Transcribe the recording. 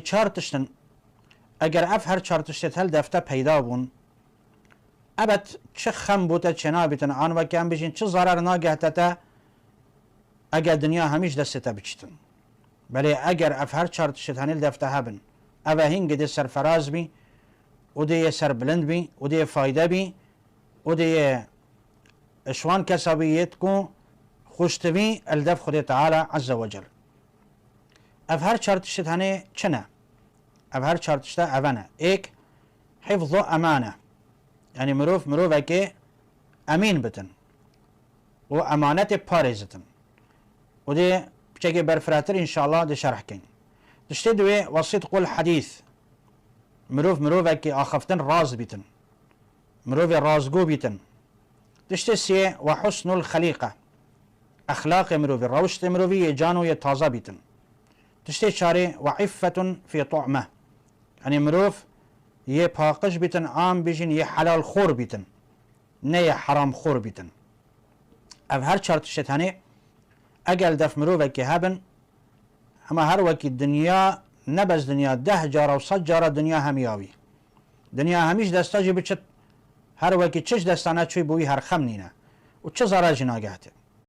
چهار تشتن اگر اف هر چهار تشت هل دفته پیدا بون ابد چه خم بوده چه نابیتن آن وکی هم بشین چه ضرر ناگهته تا اگر دنیا همیش دسته بچتن بله اگر اف هر چهار تشت هنیل دفته هبن اوه هنگ ده سرفراز بی و ده سر بلند بی و ده فایده بی و ده اشوان کسابیت کو خوشتوی الدف خود تعالی عز وجل اف هر چهار تشت هنه چنه اف هر چهار تشت اوانه ایک حفظ و امانه يعني مروف که امين بتن و امانت پارزتن و ده بچه برفراتر انشاءالله ده شرح کن تشتی دوی وصدق الحديث مروف که آخفتن راز بیتن مروف رازگو بیتن تشتی سیه و حسن الخلیقه اخلاق مروف روشت مروفی جانو تازه بیتن تشتی چاره و عفة في طعمه يعني مروف یه پاقش بیتن عام بیشین یه حلال خور بیتن نه یه حرام خور بیتن اف هر چهار تشت هنه اگل دف مروفه که هبن اما هر وکی دنیا نبز دنیا 10 جاره و 100 جاره دنیا همیاوی دنیا همیش دستا جی بچت هر وکی چش دستانه چوی بوی هر خم نینه و چه زاره جناگهته